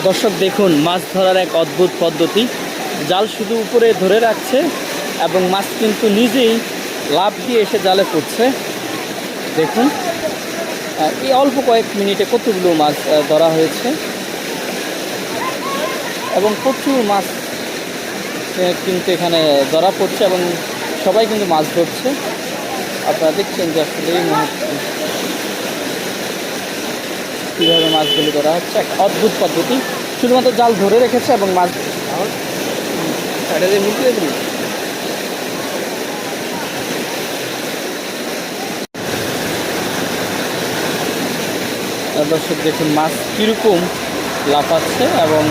দর্শক দেখুন, মাছ ধরার এক অদ্ভুত পদ্ধতি। জাল শুধু উপরে ধরে রাখছে এবং মাছ কিন্তু নিজেই লাফ দিয়ে এসে জালে পড়ছে। দেখুন, এই অল্প কয়েক মিনিটে কতগুলো মাছ ধরা হয়েছে এবং প্রচুর মাছ কিন্তু এখানে ধরা পড়ছে এবং সবাই কিন্তু মাছ ধরছে। আপনারা দেখছেন যে আসলে এই মুহূর্তে কীভাবে মাছগুলো ধরা হচ্ছে, এক অদ্ভুত পদ্ধতি। শুধুমাত্র জাল ধরে রেখেছে এবং মাছ দর্শক দেখুন মাছ কীরকম লাফাচ্ছে এবং